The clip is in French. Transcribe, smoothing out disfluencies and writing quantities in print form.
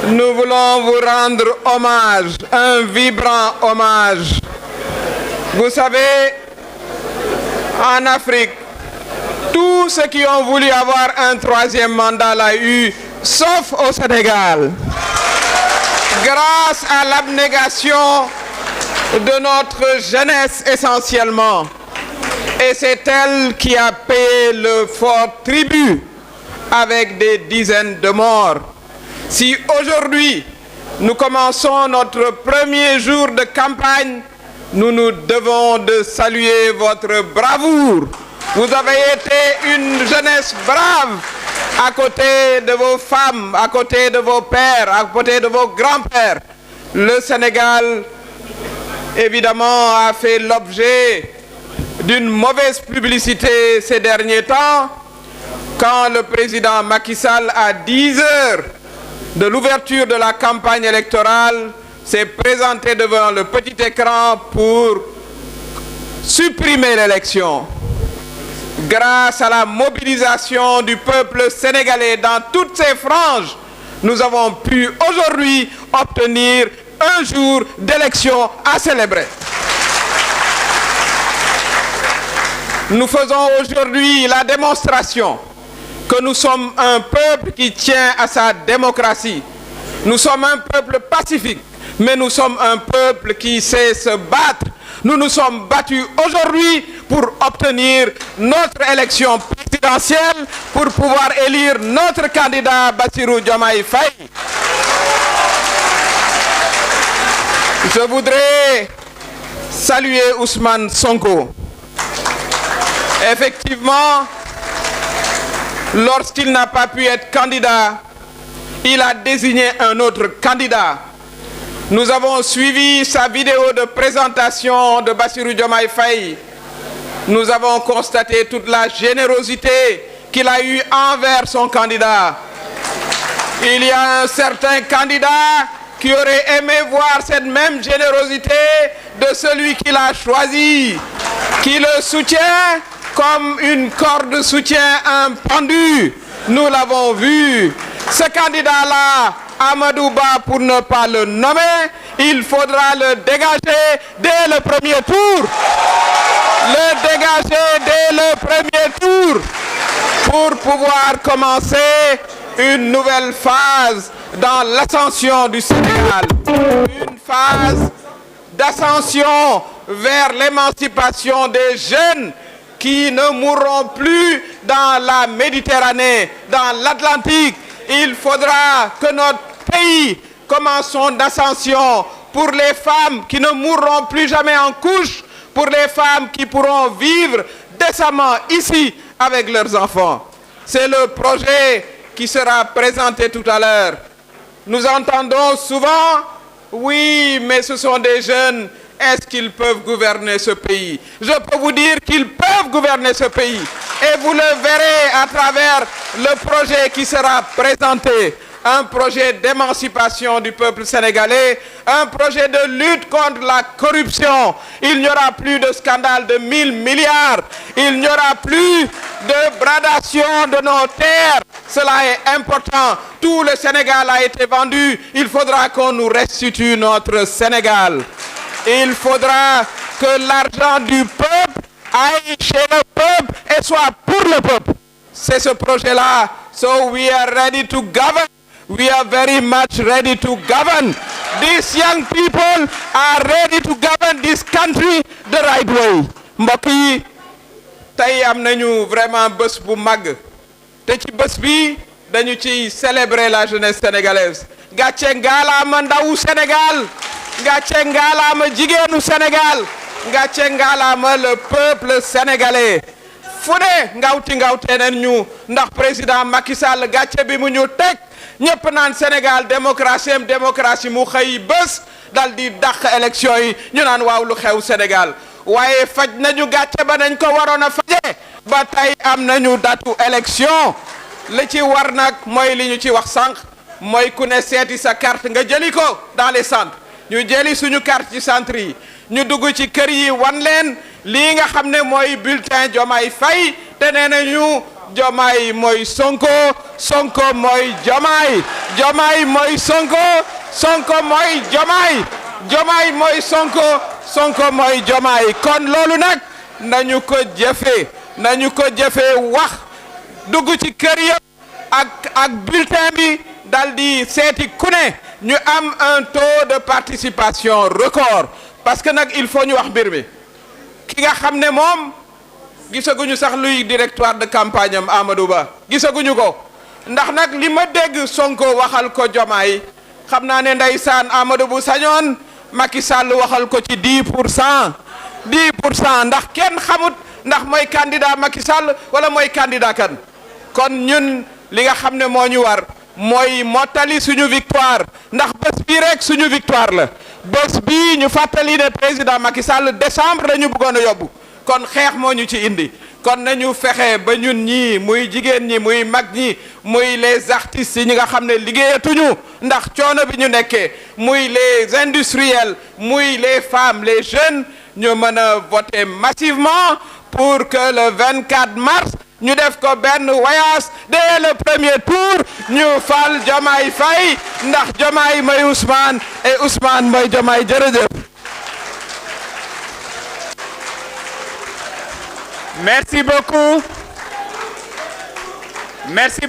Nous voulons vous rendre hommage, un vibrant hommage. Vous savez, en Afrique, tous ceux qui ont voulu avoir un troisième mandat l'ont eu, sauf au Sénégal. Grâce à l'abnégation de notre jeunesse essentiellement. Et c'est elle qui a payé le fort tribut avec des dizaines de morts. Si aujourd'hui, nous commençons notre premier jour de campagne, nous nous devons de saluer votre bravoure. Vous avez été une jeunesse brave à côté de vos femmes, à côté de vos pères, à côté de vos grands-pères. Le Sénégal, évidemment, a fait l'objet d'une mauvaise publicité ces derniers temps, quand le président Macky Sall, à 10 heures de l'ouverture de la campagne électorale, s'est présenté devant le petit écran pour supprimer l'élection. Grâce à la mobilisation du peuple sénégalais dans toutes ses franges, nous avons pu aujourd'hui obtenir un jour d'élection à célébrer. Nous faisons aujourd'hui la démonstration que nous sommes un peuple qui tient à sa démocratie. Nous sommes un peuple pacifique, mais nous sommes un peuple qui sait se battre. Nous nous sommes battus aujourd'hui pour obtenir notre élection présidentielle, pour pouvoir élire notre candidat Bassirou Diomaye Faye. Je voudrais saluer Ousmane Sonko. Effectivement, lorsqu'il n'a pas pu être candidat, il a désigné un autre candidat. Nous avons suivi sa vidéo de présentation de Bassirou Diomaye Faye. Nous avons constaté toute la générosité qu'il a eue envers son candidat. Il y a un certain candidat qui aurait aimé voir cette même générosité de celui qu'il a choisi, qui le soutient comme une corde soutient un pendu. Nous l'avons vu. Ce candidat-là, Amadou Ba, pour ne pas le nommer, il faudra le dégager dès le premier tour. Le dégager dès le premier tour pour pouvoir commencer une nouvelle phase dans l'ascension du Sénégal. Une phase d'ascension vers l'émancipation des jeunes qui ne mourront plus dans la Méditerranée, dans l'Atlantique. Il faudra que notre pays commence son ascension pour les femmes qui ne mourront plus jamais en couche, pour les femmes qui pourront vivre décemment ici avec leurs enfants. C'est le projet qui sera présenté tout à l'heure. Nous entendons souvent, oui, mais ce sont des jeunes. Est-ce qu'ils peuvent gouverner ce pays? Je peux vous dire qu'ils peuvent gouverner ce pays. Et vous le verrez à travers le projet qui sera présenté. Un projet d'émancipation du peuple sénégalais, un projet de lutte contre la corruption. Il n'y aura plus de scandale de 1000 milliards. Il n'y aura plus de bradation de nos terres. Cela est important. Tout le Sénégal a été vendu. Il faudra qu'on nous restitue notre Sénégal. Il faudra que l'argent du peuple aille chez le peuple et soit pour le peuple. C'est ce projet-là. So we are ready to govern. We are very much ready to govern. These young people are ready to govern this country the right way. Mbokk yi tey am nañu vraiment bés bu mag te ci bés bi dañu ci célébrer la jeunesse sénégalaise. Gàcce ngaalaama ndawu Sénégal. Gàcce ngaalaama jigéenu Sénégal. Gàcce ngaalaama le peuple sénégalais. fu ne ngawte nañ ñu ndax président Macky Sall gàcce bi mu ñu teg ñëpp naan Sénégal démocratie mu xëy bés dal di dàq élection yi ñu naan waaw lu xew Sénégal waaye faj nañu gàcce ba nañ ko waroon a faje ba tey am nañu datu élection li ci war nag mooy li ñu ci wax sànq mooy ku ne seeti sa carte nga jëli ko dans les centres ñu jëli suñu carte ci centre yi ñu dugg ci kër yi wan leen lii nga xam ne mooy bulletin Diomaye Faye te nee nañu Diomaye mooy Sonko Sonko mooy Diomaye Diomaye mooy Sonko Sonko mooy Diomaye Diomaye mooy Sonko Sonko mooy Diomaye kon loolu nag nañu ko jëfee wax dugg ci kër yëpp ak bulletin bi dal di seeti ku ne ñu am un taux de participation record parce que nag il faut ñu wax mbir mi ki nga xam ne moom gisaguñu sax luy directoire de campagne am Amadou Ba gisaguñu ko ndax nag li ma dégg Sonko waxal ko Diomaye xam naa ne ndeysaan Amadou bu sañoon Macky Sall waxal ko ci 10% ndax kenn xamut ndax mooy candidat Macky Sall wala mooy candidat kan kon ñun li nga xam ne moo ñu war mooy mottali suñu victoire ndax bés bii rek suñu victoire la bés bii ñu fàttali ne président Macky Sall décembre la ñu bëggoon a yóbbu kon xeex moo ñu ci indi kon nañu fexe ba ñun ñii muy jigéen ñi muy mag ñi muy les artistes yi ñi nga xam ne liggéeyatuñu ndax coono bi ñu nekkee muy les industriels muy les femmes les jeunes ñu mën a voter massivement pour que le 24 mars ñu def ko benn voyage dès le premier tour ñu fal Diomaye Faye ndax Diomaye mooy Ousmane et Ousmane mooy Diomaye jërëjëf. Merci beaucoup. Merci beaucoup.